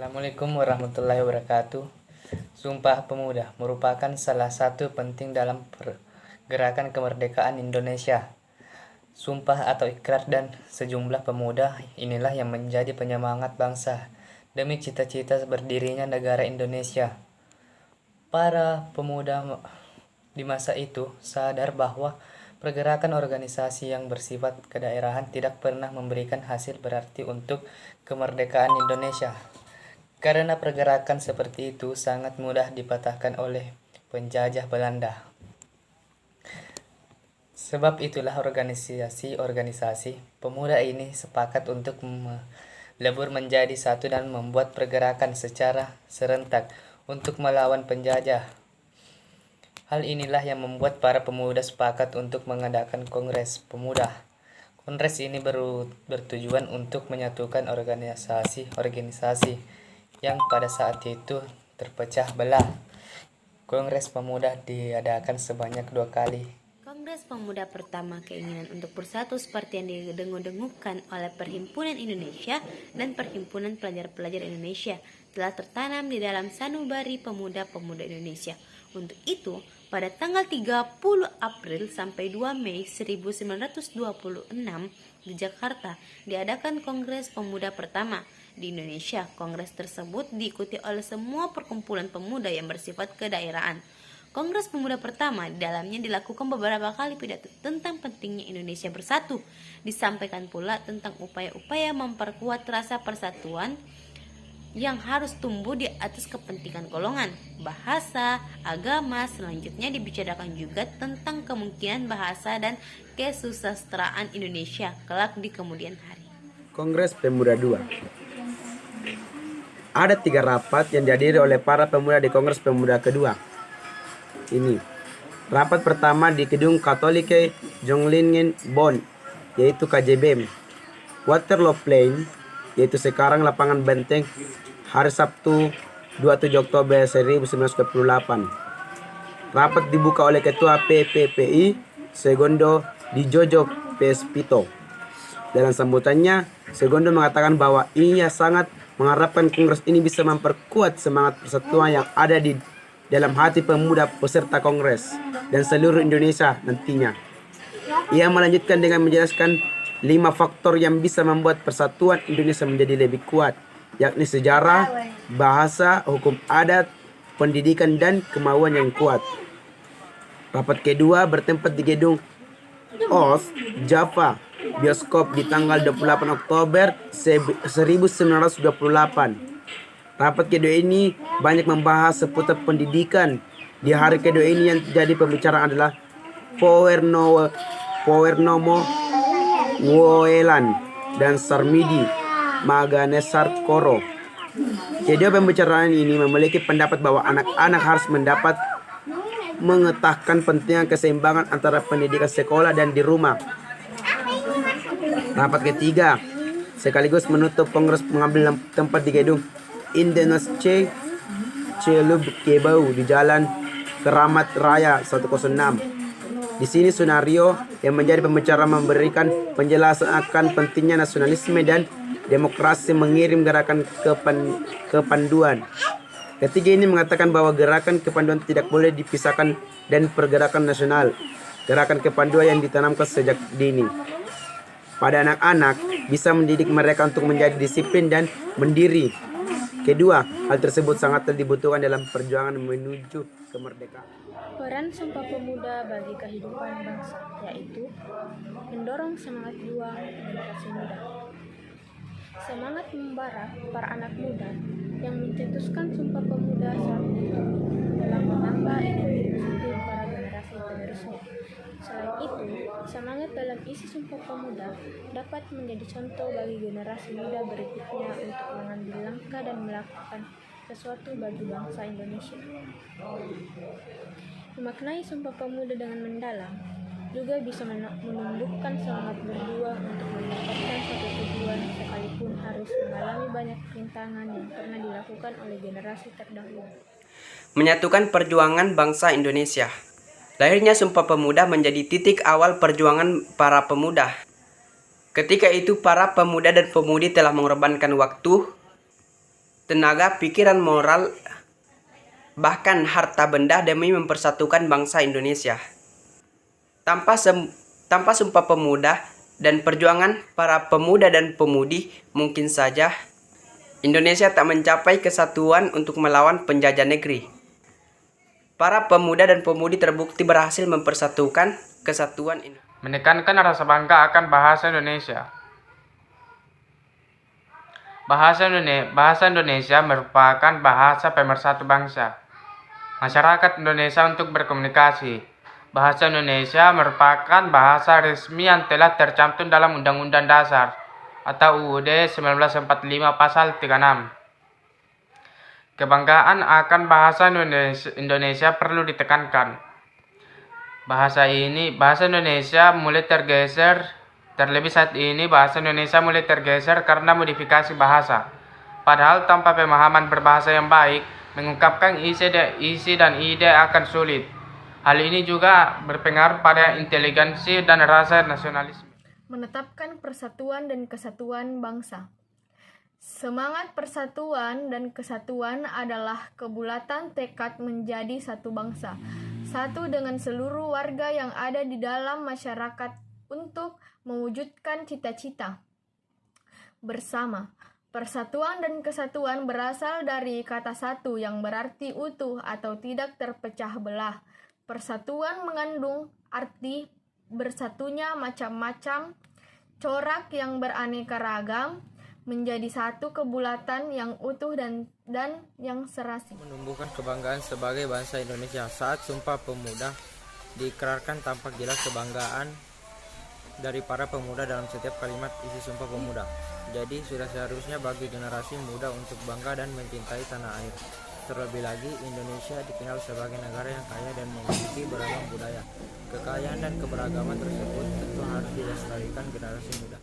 Assalamualaikum warahmatullahi wabarakatuh. Sumpah Pemuda merupakan salah satu penting dalam pergerakan kemerdekaan Indonesia. Sumpah atau ikrar dan sejumlah pemuda inilah yang menjadi penyemangat bangsa demi cita-cita berdirinya negara Indonesia. Para pemuda di masa itu sadar bahwa pergerakan organisasi yang bersifat kedaerahan tidak pernah memberikan hasil berarti untuk kemerdekaan Indonesia. Karena pergerakan seperti itu sangat mudah dipatahkan oleh penjajah Belanda. Sebab itulah organisasi-organisasi pemuda ini sepakat untuk melebur menjadi satu dan membuat pergerakan secara serentak untuk melawan penjajah. Hal inilah yang membuat para pemuda sepakat untuk mengadakan Kongres Pemuda. Kongres ini bertujuan untuk menyatukan organisasi-organisasi yang pada saat itu terpecah belah. Kongres Pemuda diadakan sebanyak 2 kali. Kongres Pemuda pertama keinginan untuk bersatu seperti yang didengung-dengungkan oleh Perhimpunan Indonesia dan Perhimpunan Pelajar-Pelajar Indonesia telah tertanam di dalam sanubari pemuda-pemuda Indonesia. Untuk itu, pada tanggal 30 April sampai 2 Mei 1926 di Jakarta diadakan Kongres Pemuda pertama di Indonesia. Kongres tersebut diikuti oleh semua perkumpulan pemuda yang bersifat kedaerahan. Kongres Pemuda pertama di dalamnya dilakukan beberapa kali pidato tentang pentingnya Indonesia bersatu. Disampaikan pula tentang upaya-upaya memperkuat rasa persatuan yang harus tumbuh di atas kepentingan golongan, bahasa, agama. Selanjutnya dibicarakan juga tentang kemungkinan bahasa dan kesusastraan Indonesia kelak di kemudian hari. Kongres Pemuda II. Ada 3 rapat yang dihadiri oleh para pemuda di Kongres Pemuda kedua. Ini rapat pertama di Gedung Katolike Jonglingen Bonn, yaitu KJBM. Waterloo Plain, yaitu sekarang Lapangan Benteng, hari Sabtu 27 Oktober 1928. Rapat dibuka oleh Ketua PPPI Segundo Di Jojo Pespito. Dalam sambutannya, Segundo mengatakan bahwa ia sangat mengharapkan kongres ini bisa memperkuat semangat persatuan yang ada di dalam hati pemuda peserta kongres dan seluruh Indonesia nantinya. Ia melanjutkan dengan menjelaskan 5 faktor yang bisa membuat persatuan Indonesia menjadi lebih kuat, yakni sejarah, bahasa, hukum adat, pendidikan, dan kemauan yang kuat. Rapat kedua bertempat di Gedung Oost Java Bioskop di tanggal 28 Oktober 1928. Rapat kedua ini banyak membahas seputar pendidikan. Di hari kedua ini yang jadi pembicaraan adalah Powernomo Woelan dan Sarmidi Maganesar Koro. Kedua pembicaraan ini memiliki pendapat bahwa anak-anak harus mendapat mengetahui pentingnya keseimbangan antara pendidikan sekolah dan di rumah. Rapat ketiga sekaligus menutup kongres mengambil tempat di Gedung Indonesia Celub Kebau di Jalan Keramat Raya 106. Di sini Sunario yang menjadi pembicara memberikan penjelasan akan pentingnya nasionalisme dan demokrasi mengirim gerakan kepanduan. Ketiga ini mengatakan bahwa gerakan kepanduan tidak boleh dipisahkan dan pergerakan nasional. Gerakan kepanduan yang ditanamkan sejak dini pada anak-anak bisa mendidik mereka untuk menjadi disiplin dan mandiri. Kedua, hal tersebut sangat dibutuhkan dalam perjuangan menuju kemerdekaan. Peran Sumpah Pemuda bagi kehidupan bangsa, yaitu mendorong semangat juang generasi muda. Semangat membara para anak muda yang mencetuskan Sumpah Pemuda saat itu dalam menambah identitas para generasi penerusnya. Selain itu, semangat dalam isi Sumpah Pemuda dapat menjadi contoh bagi generasi muda berikutnya untuk mengambil langkah dan melakukan sesuatu bagi bangsa Indonesia. Memaknai Sumpah Pemuda dengan mendalam juga bisa menumbuhkan semangat berjuang untuk mendapatkan satu tujuan sekalipun harus mengalami banyak rintangan yang pernah dilakukan oleh generasi terdahulu. Menyatukan perjuangan bangsa Indonesia. Lahirnya Sumpah Pemuda menjadi titik awal perjuangan para pemuda. Ketika itu para pemuda dan pemudi telah mengorbankan waktu, tenaga, pikiran, moral, bahkan harta benda demi mempersatukan bangsa Indonesia. Tanpa Sumpah Pemuda dan perjuangan para pemuda dan pemudi, mungkin saja Indonesia tak mencapai kesatuan untuk melawan penjajah negeri. Para pemuda dan pemudi terbukti berhasil mempersatukan kesatuan Indonesia. Menekankan rasa bangga akan bahasa Indonesia. Bahasa Indonesia merupakan bahasa pemersatu bangsa. Masyarakat Indonesia untuk berkomunikasi. Bahasa Indonesia merupakan bahasa resmi yang telah tercantum dalam Undang-Undang Dasar atau UUD 1945 Pasal 36. Kebanggaan akan bahasa Indonesia perlu ditekankan. Bahasa Indonesia mulai tergeser, terlebih saat ini bahasa Indonesia mulai tergeser karena modifikasi bahasa. Padahal tanpa pemahaman berbahasa yang baik, mengungkapkan isi dan ide akan sulit. Hal ini juga berpengaruh pada inteligensi dan rasa nasionalisme. Menetapkan persatuan dan kesatuan bangsa. Semangat persatuan dan kesatuan adalah kebulatan tekad menjadi satu bangsa, satu dengan seluruh warga yang ada di dalam masyarakat untuk mewujudkan cita-cita bersama. Persatuan dan kesatuan berasal dari kata satu yang berarti utuh atau tidak terpecah belah. Persatuan mengandung arti bersatunya macam-macam corak yang beraneka ragam menjadi satu kebulatan yang utuh dan yang serasi. Menumbuhkan kebanggaan sebagai bangsa Indonesia. Saat Sumpah Pemuda diikrarkan, tampak jelas kebanggaan dari para pemuda dalam setiap kalimat isi Sumpah Pemuda. Jadi sudah seharusnya bagi generasi muda untuk bangga dan mencintai tanah air. Terlebih lagi, Indonesia dikenal sebagai negara yang kaya dan memiliki beragam budaya. Kekayaan dan keberagaman tersebut tentu harus dilestarikan generasi muda.